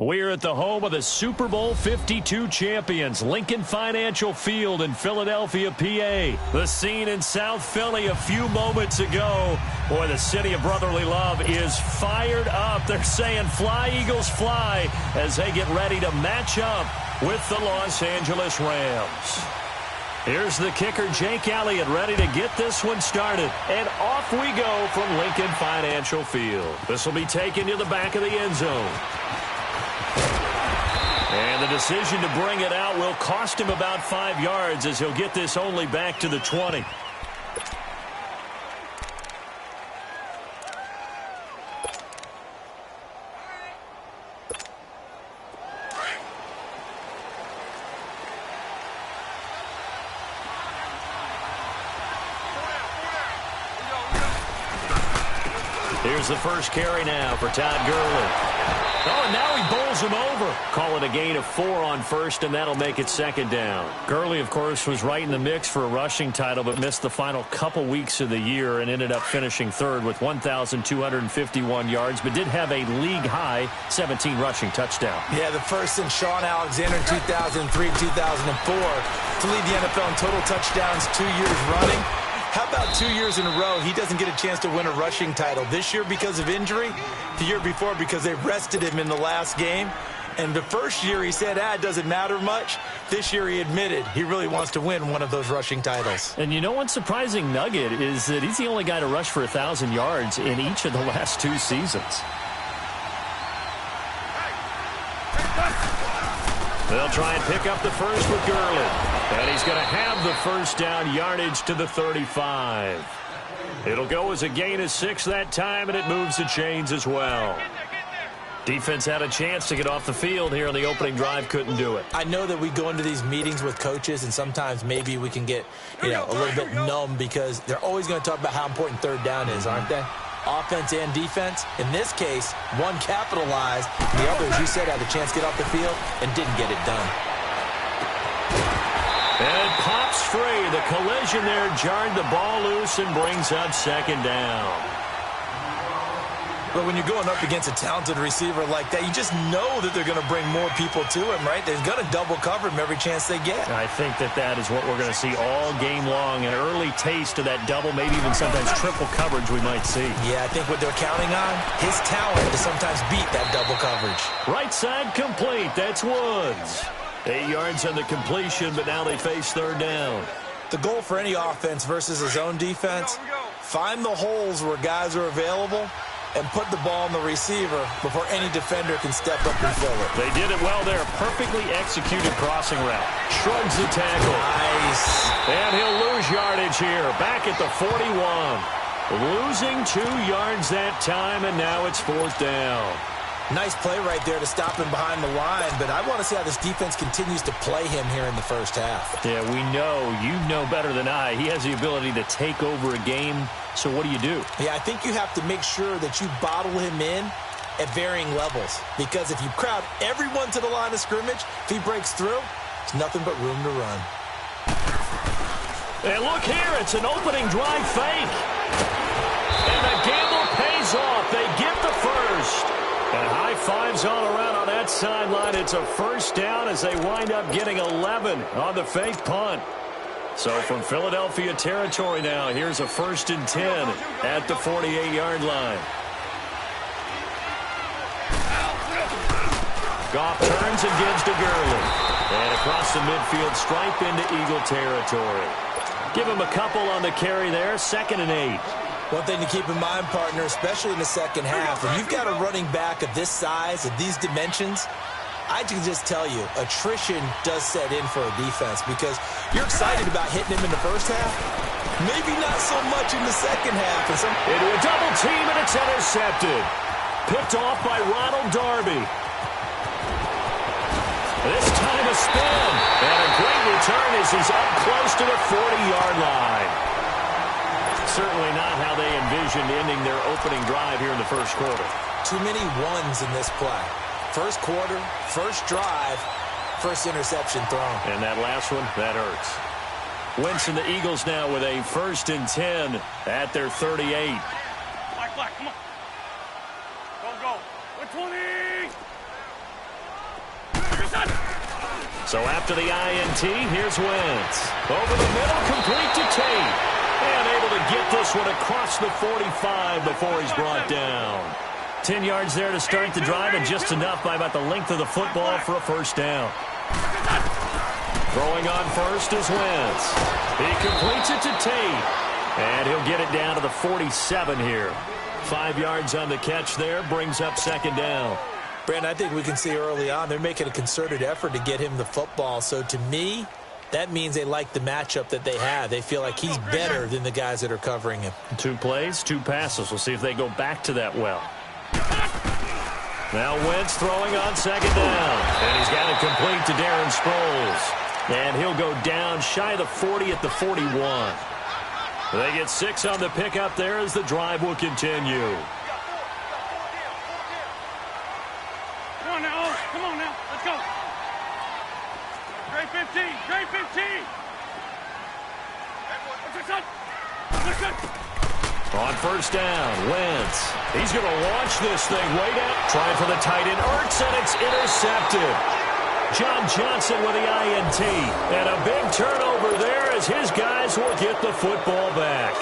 We're at the home of the Super Bowl 52 champions, Lincoln Financial Field in Philadelphia, PA. The scene in South Philly a few moments ago. Boy, the city of brotherly love is fired up. They're saying, "Fly, Eagles, fly," as they get ready to match up with the Los Angeles Rams. Here's the kicker, Jake Elliott, ready to get this one started. And off we go from Lincoln Financial Field. This will be taken to the back of the end zone. And the decision to bring it out will cost him about 5 yards, as he'll get this only back to the 20. Here's the first carry now for Todd Gurley. Oh, and now he bowls him over. Call it a gain of 4 on first, and that'll make it second down. Gurley, of course, was right in the mix for a rushing title, but missed the final couple weeks of the year and ended up finishing third with 1,251 yards, but did have a league-high 17 rushing touchdown. Yeah, the first since Sean Alexander in 2003-2004 to lead the NFL in total touchdowns 2 years running. How about 2 years in a row he doesn't get a chance to win a rushing title? This year because of injury, the year before because they rested him in the last game. And the first year he said, it doesn't matter much. This year he admitted he really wants to win one of those rushing titles. And you know one surprising nugget is that he's the only guy to rush for 1,000 yards in each of the last 2 seasons. They'll try and pick up the first with Gurley. And he's going to have the first down yardage to the 35. It'll go as a gain of 6 that time, and it moves the chains as well. Defense had a chance to get off the field here on the opening drive, couldn't do it. I know that we go into these meetings with coaches, and sometimes maybe we can get, a little bit numb because they're always going to talk about how important third down is, aren't they? Offense and defense. In this case, one capitalized, and the other, as you said, had a chance to get off the field and didn't get it done. And it pops free. The collision there jarred the ball loose and brings up second down. But when you're going up against a talented receiver like that, you just know that they're going to bring more people to him, right? They're going to double cover him every chance they get. I think that is what we're going to see all game long. An early taste of that double, maybe even sometimes triple coverage we might see. Yeah, I think what they're counting on, his talent to sometimes beat that double coverage. Right side complete. That's Woods. 8 yards on the completion, but now they face third down. The goal for any offense versus his own defense, find the holes where guys are available and put the ball on the receiver before any defender can step up and fill it. They did it well there. Perfectly executed crossing route. Shrugs the tackle. Nice. And he'll lose yardage here. Back at the 41. Losing 2 yards that time, and now it's fourth down. Nice play right there to stop him behind the line, but I want to see how this defense continues to play him here in the first half. Yeah, we know. You know better than I. He has the ability to take over a game. So what do? Yeah, I think you have to make sure that you bottle him in at varying levels. Because if you crowd everyone to the line of scrimmage, if he breaks through, it's nothing but room to run. And look here, it's an opening drive fake. And the gamble pays off. They get the first. And high fives all around on that sideline. It's a first down as they wind up getting 11 on the fake punt. So from Philadelphia territory now, here's a 1st and 10 at the 48-yard line. Goff turns and gives to Gurley. And across the midfield stripe into Eagle territory. Give him a couple on the carry there, 2nd and 8. One thing to keep in mind, partner, especially in the second half, when you've got a running back of this size, of these dimensions, I can just tell you, attrition does set in for a defense because you're excited about hitting him in the first half. Maybe not so much in the second half. Into a double team, and it's intercepted. Picked off by Ronald Darby. This time a spin. And a great return as he's up close to the 40-yard line. Certainly not how they envisioned ending their opening drive here in the first quarter. Too many ones in this play. First quarter, first drive, first interception thrown. And that last one, that hurts. Wentz and the Eagles now with a 1st and 10 at their 38. Black, come on. Go. 120. So after the INT, here's Wentz. Over the middle, complete to Tate. And able to get this one across the 45 before he's brought down. 10 yards there to start the drive, and just enough by about the length of the football for a first down. Throwing on first is Wentz. He completes it to Tate. And he'll get it down to the 47 here. 5 yards on the catch there, brings up second down. Brandon, I think we can see early on they're making a concerted effort to get him the football. So to me, that means they like the matchup that they have. They feel like he's better than the guys that are covering him. 2 plays, 2 passes. We'll see if they go back to that well. Now Wentz throwing on second down. And he's got it complete to Darren Sproles. And he'll go down shy of the 40 at the 41. They get 6 on the pickup there as the drive will continue. Come on now, come on now, let's go. Great 15, great 15. Listen. On first down, Wentz. He's going to launch this thing way down. Trying for the tight end, Ertz, and it's intercepted. John Johnson with the INT. And a big turnover there as his guys will get the football back.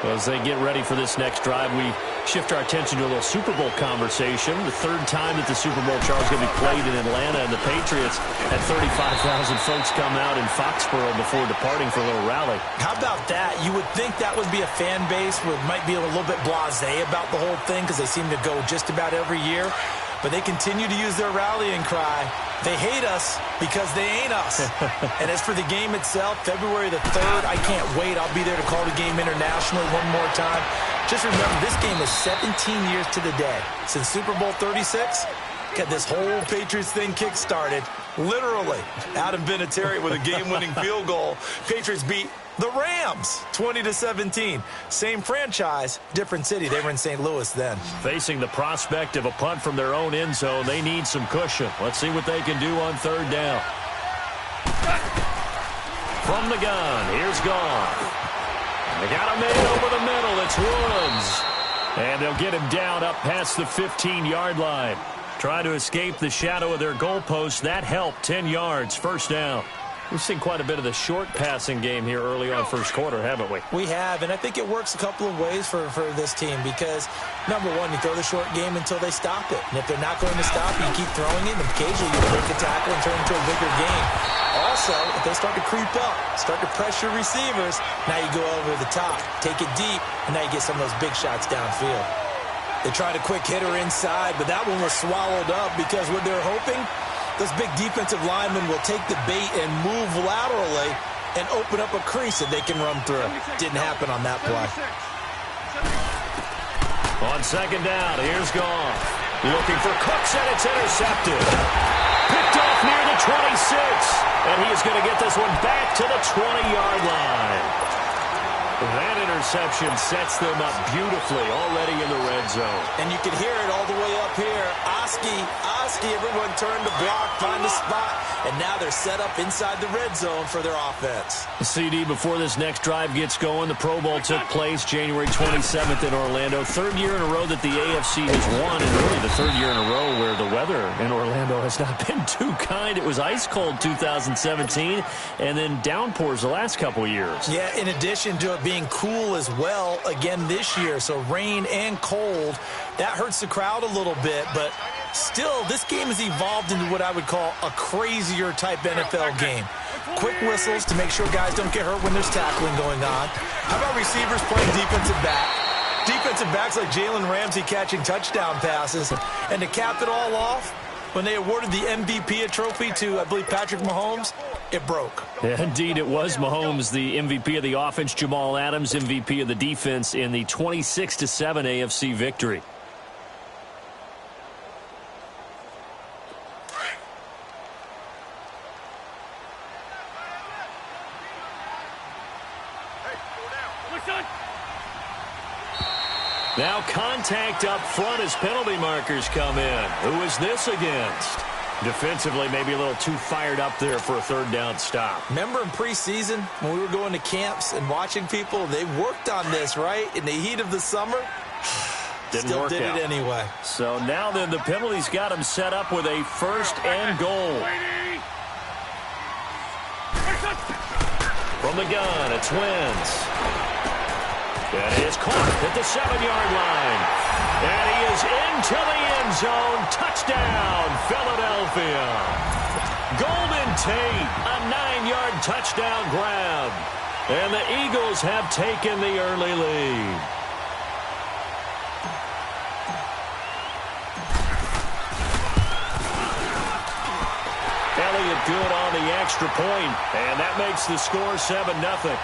As they get ready for this next drive, we shift our attention to a little Super Bowl conversation. The 3rd time that the Super Bowl, Charles, going to be played in Atlanta, and the Patriots had 35,000 folks come out in Foxborough before departing for a little rally. How about that? You would think that would be a fan base where it might be a little bit blasé about the whole thing because they seem to go just about every year. But they continue to use their rallying cry. They hate us because they ain't us. And as for the game itself, February the 3rd, I can't wait. I'll be there to call the game internationally one more time. Just remember, this game is 17 years to the day. Since Super Bowl 36, got this whole Patriots thing kick-started. Literally, Adam Vinatieri with a game-winning field goal. Patriots beat the Rams 20-17. Same franchise, different city. They were in St. Louis then. Facing the prospect of a punt from their own end zone, they need some cushion. Let's see what they can do on 3rd down. From the gun, here's Goff. They got a man over the middle. It's Woods. And they'll get him down up past the 15-yard line. Trying to escape the shadow of their goalpost. That helped. 10 yards, first down. We've seen quite a bit of the short passing game here early on first quarter, haven't we? We have, and I think it works a couple of ways for this team because, number one, you throw the short game until they stop it. And if they're not going to stop it, you keep throwing it, and occasionally you break a tackle and turn it into a bigger game. Also, if they start to creep up, start to pressure receivers, now you go over the top, take it deep, and now you get some of those big shots downfield. They tried a quick hitter inside, but that one was swallowed up because what they're hoping, those big defensive linemen will take the bait and move laterally and open up a crease that they can run through. Didn't happen on that play. On second down, here's Goff. Looking for Cooks, and it's intercepted. Picked off near the 26. And he is going to get this one back to the 20-yard line. That interception sets them up beautifully already in the red zone. And you can hear it all the way up here. Oski, everyone turned to block, find a spot, and now they're set up inside the red zone for their offense. CD, before this next drive gets going, the Pro Bowl took place January 27th in Orlando. 3rd year in a row that the AFC has won, and really the 3rd year in a row where the weather in Orlando has not been too kind. It was ice cold 2017, and then downpours the last couple years. Yeah, in addition to it being cool as well again this year, so rain and cold, that hurts the crowd a little bit, but still, this game has evolved into what I would call a crazier type NFL game. Quick whistles to make sure guys don't get hurt when there's tackling going on. How about receivers playing defensive back? Defensive backs like Jalen Ramsey catching touchdown passes. And to cap it all off, when they awarded the MVP trophy to, I believe, Patrick Mahomes, it broke. Yeah, indeed, it was Mahomes, the MVP of the offense. Jamal Adams, MVP of the defense in the 26-7 AFC victory. Now contact up front as penalty markers come in. Who is this against? Defensively, maybe a little too fired up there for a 3rd down stop. Remember in preseason when we were going to camps and watching people, they worked on this, right? In the heat of the summer, Didn't work did out. it anyway. So now then the penalty's got him set up with a 1st and goal. From the gun, it's Wins. And he is caught at the 7-yard line. And he is into the end zone. Touchdown, Philadelphia. Golden Tate, a 9-yard touchdown grab. And the Eagles have taken the early lead. Elliott good on the extra point, and that makes the score 7-0.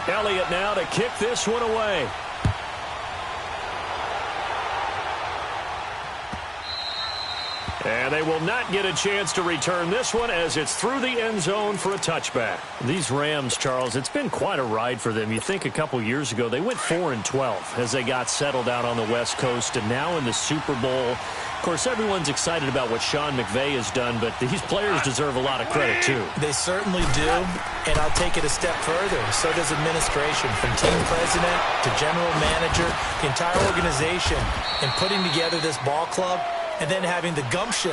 Elliott now to kick this one away. And they will not get a chance to return this one as it's through the end zone for a touchback. These Rams, Charles, it's been quite a ride for them. You think a couple years ago they went 4-12 as they got settled out on the West Coast, and now in the Super Bowl. Of course, everyone's excited about what Sean McVay has done, but these players deserve a lot of credit, too. They certainly do, and I'll take it a step further. So does administration, from team president to general manager, the entire organization, in putting together this ball club and then having the gumption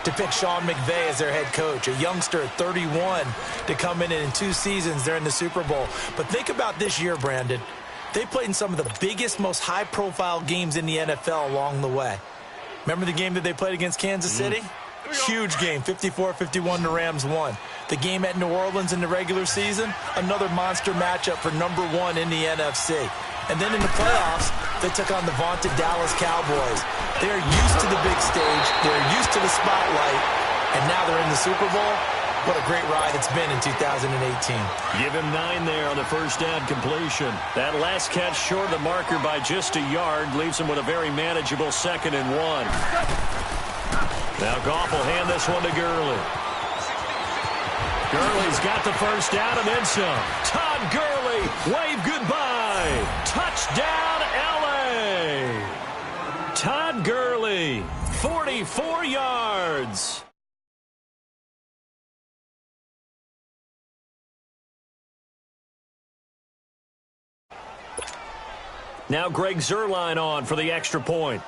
to pick Sean McVay as their head coach, a youngster at 31 to come in 2 seasons. They're in the Super Bowl. But think about this year, Brandon. They played in some of the biggest, most high-profile games in the NFL along the way. Remember the game that they played against Kansas City? Huge game, 54-51, the Rams won. The game at New Orleans in the regular season, another monster matchup for number 1 in the NFC. And then in the playoffs, they took on the vaunted Dallas Cowboys. They're used to the big stage. They're used to the spotlight. And now they're in the Super Bowl. What a great ride it's been in 2018. Give him 9 there on the first down completion. That last catch short of the marker by just a yard leaves him with a very manageable 2nd and 1. Now Goff will hand this one to Gurley. Gurley's got the first down and then some. Todd Gurley, wave goodbye. Touchdown, L.A. Todd Gurley, 44 yards. Now Greg Zuerlein on for the extra point.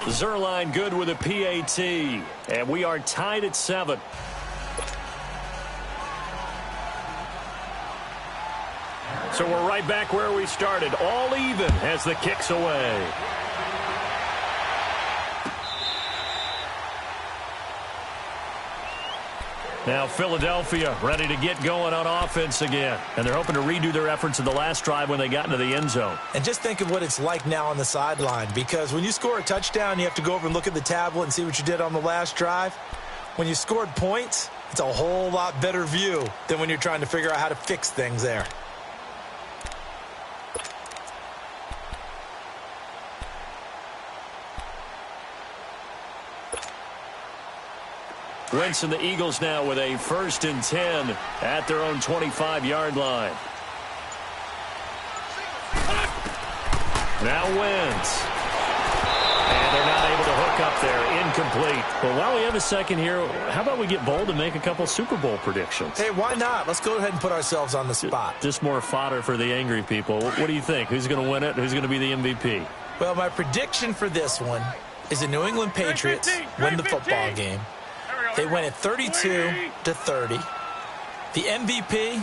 Zuerlein good with a PAT. And we are tied at 7. So we're right back where we started. All even as the kick's away. Now Philadelphia ready to get going on offense again. And they're hoping to redo their efforts in the last drive when they got into the end zone. And just think of what it's like now on the sideline. Because when you score a touchdown, you have to go over and look at the tablet and see what you did on the last drive. When you scored points, it's a whole lot better view than when you're trying to figure out how to fix things there. Wentz and the Eagles now with a 1st and 10 at their own 25-yard line. Now Wentz. And they're not able to hook up there. Incomplete. But while we have a second here, how about we get bold and make a couple Super Bowl predictions? Hey, why not? Let's go ahead and put ourselves on the spot. Just more fodder for the angry people. What do you think? Who's going to win it? Who's going to be the MVP? Well, my prediction for this one is the New England Patriots win the football game. They win it 32-30. The MVP,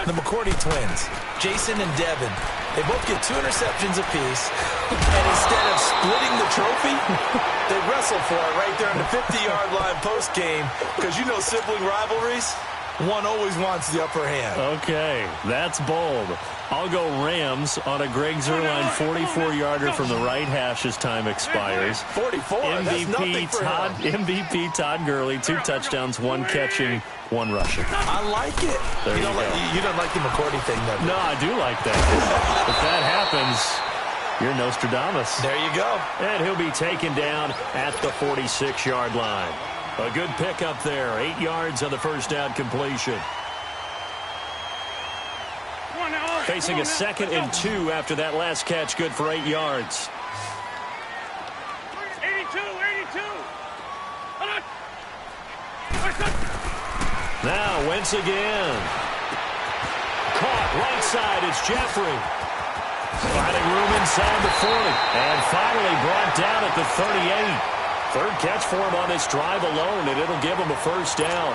the McCourty twins, Jason and Devin. They both get 2 interceptions apiece. And instead of splitting the trophy, they wrestle for it right there on the 50-yard line post-game. Because you know sibling rivalries, one always wants the upper hand. Okay, that's bold. I'll go Rams on a Greg Zuerlein 44-yarder from the right hash as time expires. 44, that's nothing for him. MVP Todd Gurley, 2 touchdowns, 1 catching, 1 rushing. I like it. You don't like the McCourty thing, though. No, I do like that. If that happens, you're Nostradamus. There you go. And he'll be taken down at the 46-yard line. A good pickup there, 8 yards on the first down completion. Facing a 2nd and 2 after that last catch, good for 8 yards. 82, 82. Hold on. Now Wentz again. Caught right side. It's Jeffrey. Finding room inside the 40. And finally brought down at the 38. Third catch for him on this drive alone, and it'll give him a first down.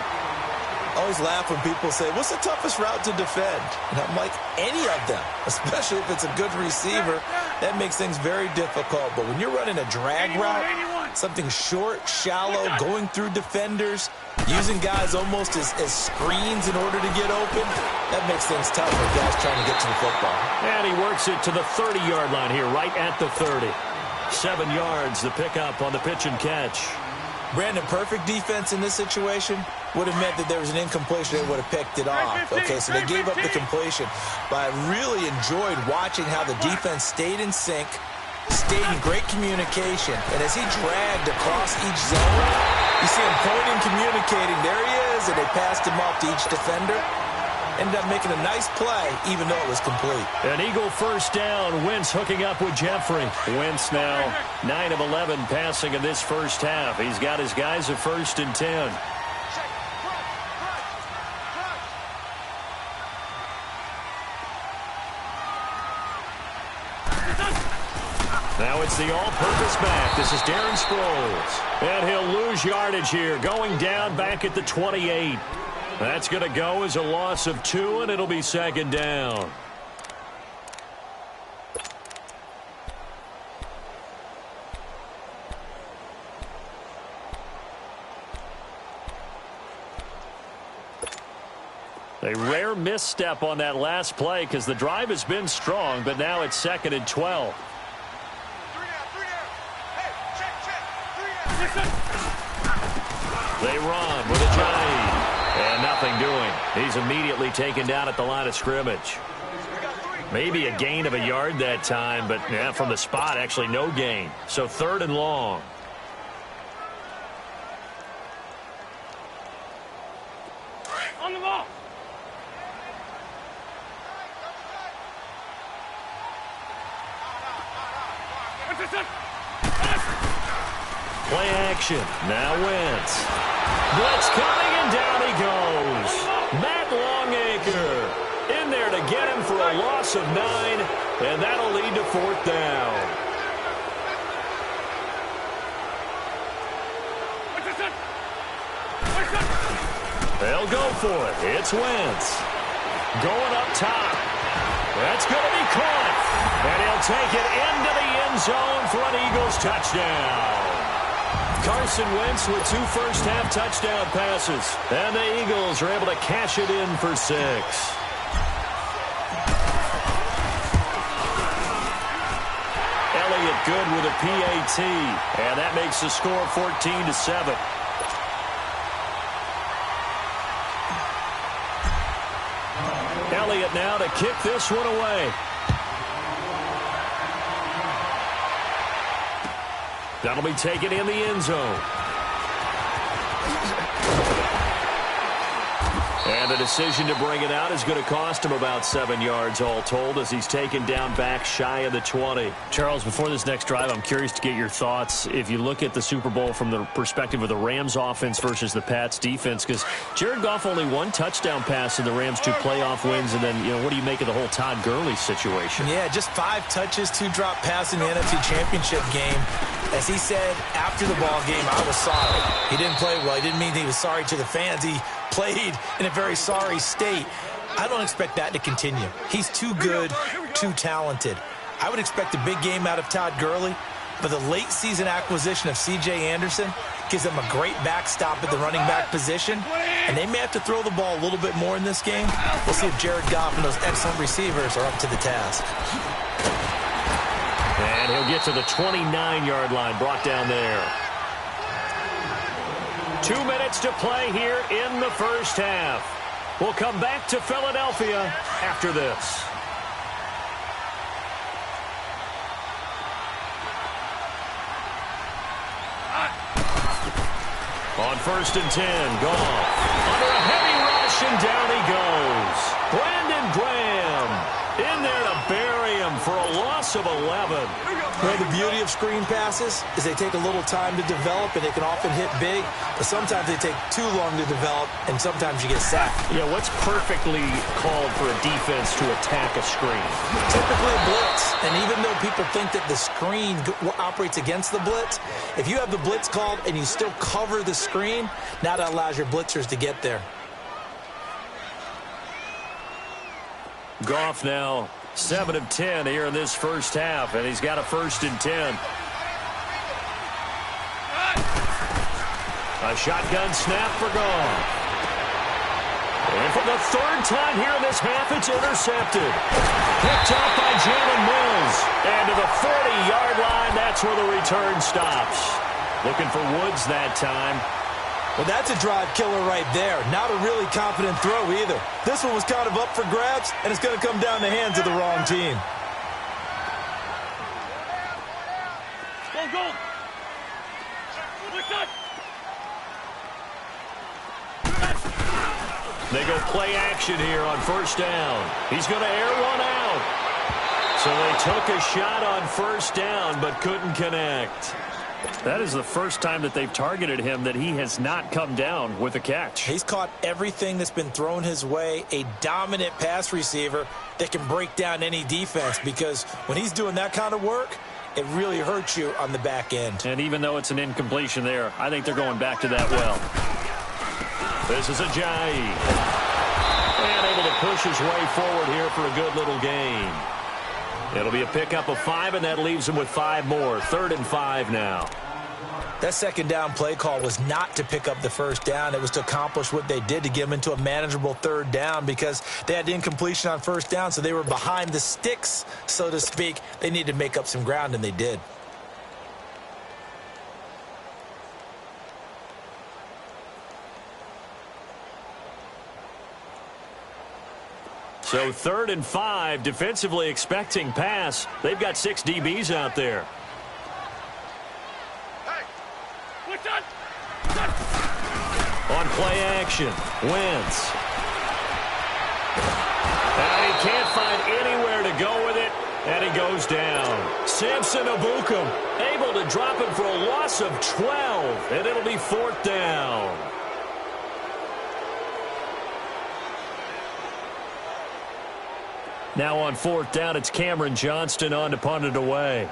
I always laugh when people say, what's the toughest route to defend? And I'm like, any of them, especially if it's a good receiver. That makes things very difficult. But when you're running a drag route, something short, shallow, going through defenders, using guys almost as screens in order to get open, that makes things tough for guys trying to get to the football. And he works it to the 30-yard line here, right at the 30. 7 yards, the pickup on the pitch and catch. Brandon, perfect defense in this situation would have meant that there was an incompletion. They would have picked it off. Okay, so they gave up the completion. But I really enjoyed watching how the defense stayed in sync, stayed in great communication. And as he dragged across each zone, you see him pointing, communicating. There he is, and they passed him off to each defender. Ended up making a nice play, even though it was complete. An Eagle first down. Wentz hooking up with Jeffrey. Wentz now 9 of 11 passing in this first half. He's got his guys at 1st and 10. Now it's the all-purpose back. This is Darren Sproles. And he'll lose yardage here, going down back at the 28. That's going to go as a loss of 2, and it'll be 2nd down. A rare misstep on that last play because the drive has been strong, but now it's 2nd and 12. They run with a drive. And nothing doing. He's immediately taken down at the line of scrimmage. Maybe a gain of a yard that time, but yeah, from the spot, actually no gain. So 3rd and long. On the ball. Play action. Now Wentz. Blitz coming, and down he goes. Matt Longacre in there to get him for a loss of 9, and that'll lead to 4th down. They'll go for it. It's Wentz. Going up top. That's going to be caught. And he'll take it into the end zone for an Eagles touchdown. Carson Wentz with 2 first-half touchdown passes. And the Eagles are able to cash it in for 6. Elliott good with a PAT. And that makes the score 14-7. Elliott now to kick this one away. That'll be taken in the end zone. And the decision to bring it out is going to cost him about 7 yards all told as he's taken down back shy of the 20. Charles, before this next drive, I'm curious to get your thoughts. If you look at the Super Bowl from the perspective of the Rams offense versus the Pats defense, because Jared Goff only 1 touchdown pass in the Rams 2 playoff wins, and then, what do you make of the whole Todd Gurley situation? Yeah, just 5 touches, 2 drop passes in the NFC Championship game. As he said after the ball game, I was sorry. He didn't play well. He didn't mean he was sorry to the fans. He played in a very sorry state. I don't expect that to continue. He's too good, too talented. I would expect a big game out of Todd Gurley, but the late season acquisition of C.J. Anderson gives them a great backstop at the running back position, and they may have to throw the ball a little bit more in this game. We'll see if Jared Goff and those excellent receivers are up to the task. And he'll get to the 29-yard line, brought down there. 2 minutes to play here in the first half. We'll come back to Philadelphia after this. On 1st and 10, Goff. Under a heavy rush, and down he goes. Brandon Graham in there to bury him for a loss loss of 11. Well, the beauty of screen passes is they take a little time to develop, and they can often hit big, but sometimes they take too long to develop, and sometimes you get sacked. Yeah, what's perfectly called for a defense to attack a screen? Typically a blitz, and even though people think that the screen operates against the blitz, if you have the blitz called and you still cover the screen, now that allows your blitzers to get there. Goff now 7 of 10 here in this first half, and he's got a 1st and 10. A shotgun snap for Goff. And for the 3rd time here in this half, it's intercepted. Picked up by Jalen Mills. And to the 40-yard line, that's where the return stops. Looking for Woods that time. Well, that's a drive killer right there. Not a really confident throw either. This one was kind of up for grabs, and it's going to come down the hands of the wrong team. Go. They go play action here on 1st down. He's going to air one out. So they took a shot on 1st down, but couldn't connect. That is the first time that they've targeted him that he has not come down with a catch. He's caught everything that's been thrown his way, a dominant pass receiver that can break down any defense, because when he's doing that kind of work, it really hurts you on the back end. And even though it's an incompletion there, I think they're going back to that well. This is Ajayi. And able to push his way forward here for a good little gain. It'll be a pickup of 5, and that leaves him with 5 more. 3rd and 5 now. That 2nd down play call was not to pick up the 1st down. It was to accomplish what they did, to get them into a manageable 3rd down, because they had incompletion on 1st down, so they were behind the sticks, so to speak. They needed to make up some ground, and they did. So 3rd and 5, defensively expecting pass. They've got 6 DBs out there. On play action, Wentz. And he can't find anywhere to go with it, and he goes down. Samson Abukum able to drop him for a loss of 12, and it'll be 4th down. Now on 4th down, it's Cameron Johnston on to punt it away.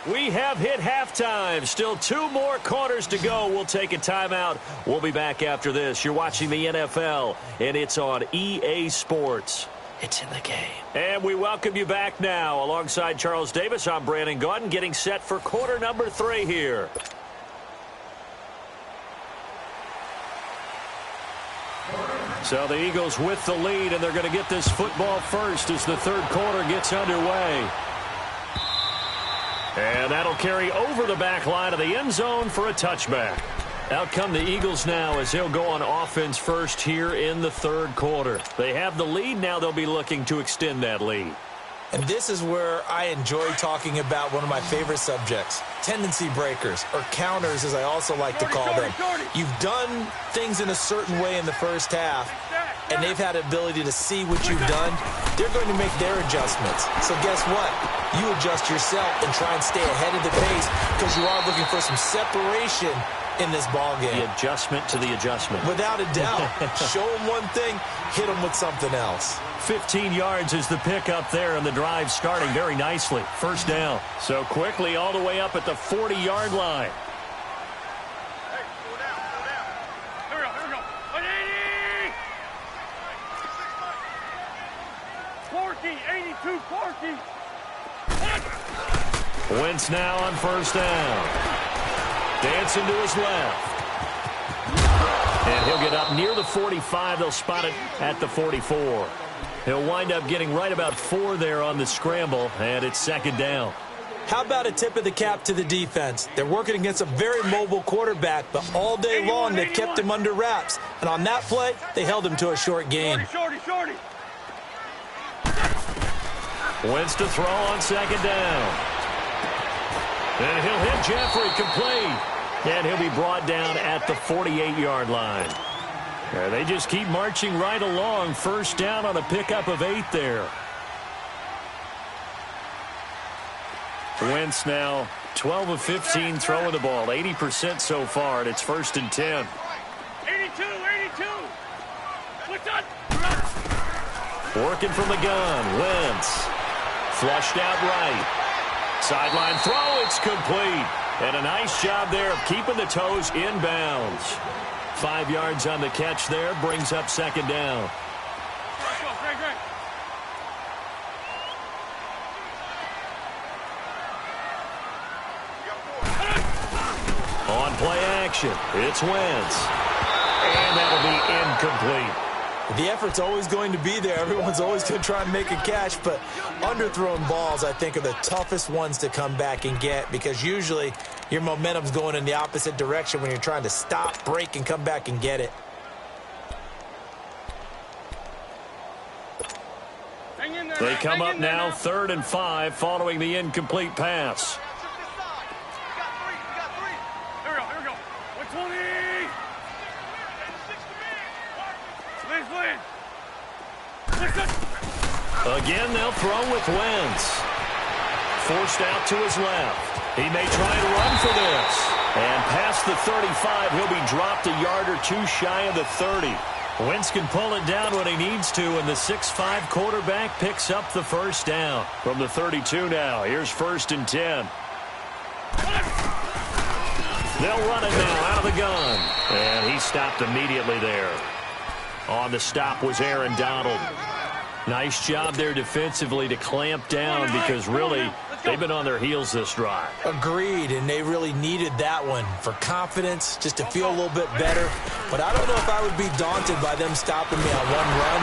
We have hit halftime. Still 2 more quarters to go. We'll take a timeout. We'll be back after this. You're watching the NFL, and it's on EA Sports. It's in the game. And we welcome you back now. Alongside Charles Davis, I'm Brandon Gaudin, getting set for quarter number 3 here. So the Eagles with the lead, and they're going to get this football first as the 3rd quarter gets underway. And that'll carry over the back line of the end zone for a touchback. Out come the Eagles now as they'll go on offense first here in the 3rd quarter. They have the lead. Now they'll be looking to extend that lead. And this is where I enjoy talking about one of my favorite subjects, tendency breakers, or counters as I also like to call them. You've done things in a certain way in the first half, and they've had the ability to see what you've done. They're going to make their adjustments. So guess what? You adjust yourself and try and stay ahead of the pace, because you are looking for some separation in this ball game. The adjustment to the adjustment. Without a doubt. Show them one thing, hit them with something else. 15 yards is the pickup there, and the drive starting very nicely. 1st down. So quickly all the way up at the 40-yard line. Hey, slow down. Here we go. 180. 40, 82, 40. Wentz now on 1st down. Dancing to his left. And he'll get up near the 45. They'll spot it at the 44. He'll wind up getting right about 4 there on the scramble, and it's 2nd down. How about a tip of the cap to the defense? They're working against a very mobile quarterback, but all day long they've kept him under wraps. And on that play, they held him to a short gain. Shorty. Wentz to throw on second down. And he'll hit Jeffrey complete. And he'll be brought down at the 48-yard line. And they just keep marching right along. First down on a pickup of 8 there. Wentz now 12 of 15 throwing the ball. 80% so far, and it's 1st and 10. 82. What's up? Working from the gun. Wentz. Flushed out right. Sideline throw. It's complete. And a nice job there of keeping the toes inbounds. 5 yards on the catch there. Brings up second down. Great. On play action, it's Wentz. And that'll be incomplete. The effort's always going to be there. Everyone's always going to try and make a catch, but underthrown balls, I think, are the toughest ones to come back and get because usually your momentum's going in the opposite direction when you're trying to stop, break, and come back and get it. They come up now 3rd and 5 following the incomplete pass. Here we go. 120. Again, they'll throw with Wentz. Forced out to his left. He may try and run for this. And past the 35, he'll be dropped a yard or two shy of the 30. Wentz can pull it down when he needs to, and the 6'5" quarterback picks up the first down. From the 32 now, here's 1st and 10. They'll run it now out of the gun. And he stopped immediately there. On the stop was Aaron Donald. Nice job there defensively to clamp down because really they've been on their heels this drive. Agreed, and they really needed that one for confidence, just to feel a little bit better. But I don't know if I would be daunted by them stopping me on one run.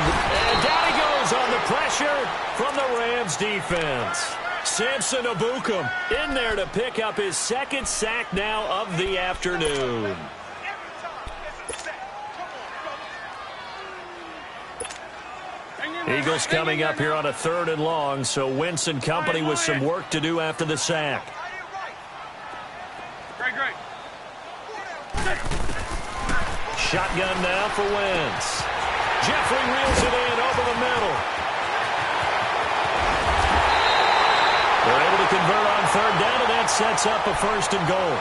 And down he goes on the pressure from the Rams defense. Samson Abukum in there to pick up his 2nd sack now of the afternoon. Eagles coming up here on a 3rd and long, so Wentz and company with some work to do after the sack. Great. Shotgun now for Wentz. Jeffrey reels it in over the middle. They're able to convert on 3rd down, and that sets up a 1st and goal.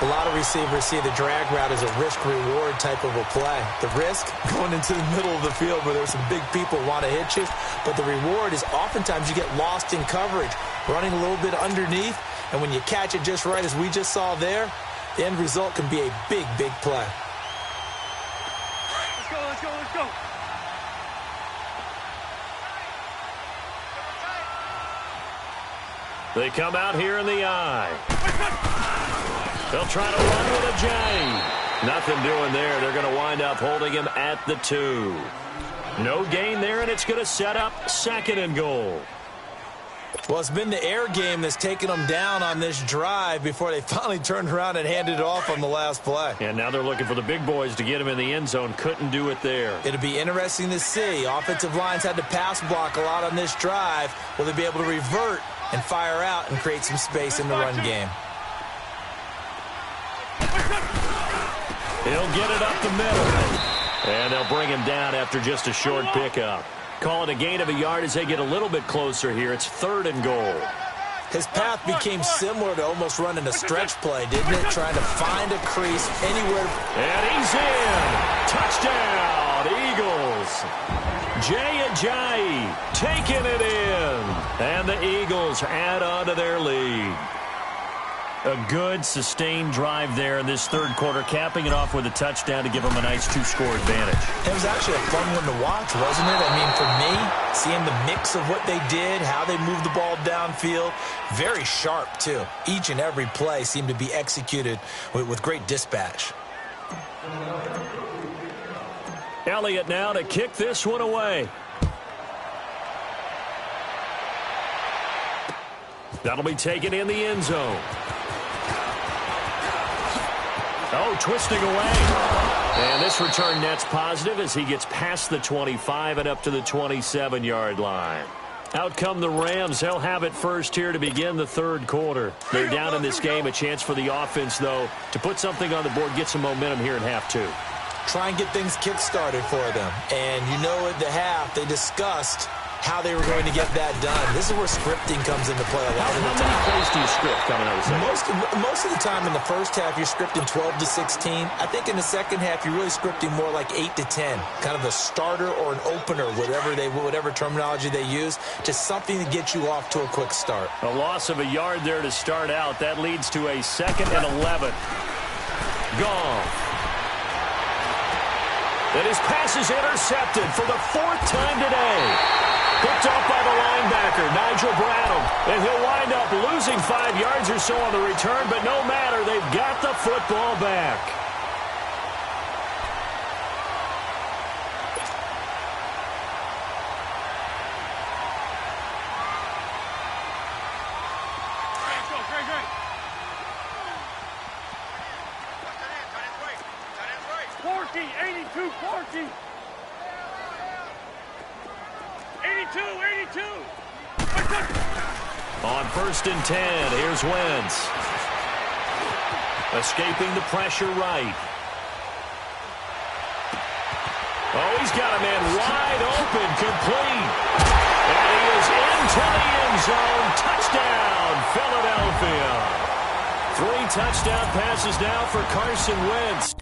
A lot of receivers see the drag route as a risk-reward type of a play. The risk, going into the middle of the field where there's some big people want to hit you. But the reward is oftentimes you get lost in coverage, running a little bit underneath. And when you catch it just right, as we just saw there, the end result can be a big, big play. Let's go. They come out here in the eye. They'll try to run with a J. Nothing doing there. They're going to wind up holding him at the 2. No gain there, and it's going to set up 2nd and goal. Well, it's been the air game that's taken them down on this drive before they finally turned around and handed it off on the last play. And now they're looking for the big boys to get him in the end zone. Couldn't do it there. It'll be interesting to see. Offensive lines had to pass block a lot on this drive. Will they be able to revert and fire out and create some space in the run game? He'll get it up the middle. And they'll bring him down after just a short pickup. Call it a gain of a yard as they get a little bit closer here. It's 3rd and goal. His path became similar to almost running a stretch play, didn't it? Trying to find a crease anywhere. And he's in. Touchdown, Eagles. Jay Ajayi taking it in. And the Eagles add on to their lead. A good, sustained drive there in this 3rd quarter, capping it off with a touchdown to give them a nice 2-score advantage. It was actually a fun one to watch, wasn't it? I mean, for me, seeing the mix of what they did, how they moved the ball downfield, very sharp, too. Each and every play seemed to be executed with great dispatch. Elliott now to kick this one away. That'll be taken in the end zone. Oh, twisting away. And this return net's positive as he gets past the 25 and up to the 27-yard line. Out come the Rams. They'll have it first here to begin the third quarter. They're down in this game. A chance for the offense, though, to put something on the board, get some momentum here in half two. Try and get things kick-started for them. And you know at the half, they discussed how they were going to get that done. This is where scripting comes into play a lot of the time. How many plays do you script coming out of the second? Most of the time in the first half, you're scripting 12 to 16. I think in the second half, you're really scripting more like 8 to 10. Kind of a starter or an opener, whatever terminology they use, just something to get you off to a quick start. A loss of a yard there to start out. That leads to a 2nd and 11. Gone. And his pass is intercepted for the 4th time today. Picked off by the linebacker, Nigel Bradham. And he'll wind up losing 5 yards or so on the return, but no matter, they've got the football back. On 1st and 10, here's Wentz. Escaping the pressure right. Oh, he's got a man wide open, complete. And he is into the end zone. Touchdown, Philadelphia. 3 touchdown passes now for Carson Wentz.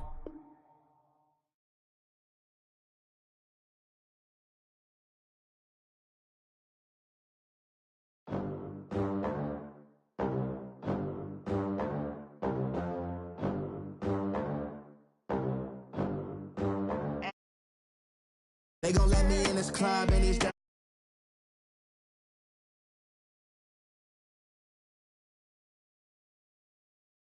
They gon' let me in this club and these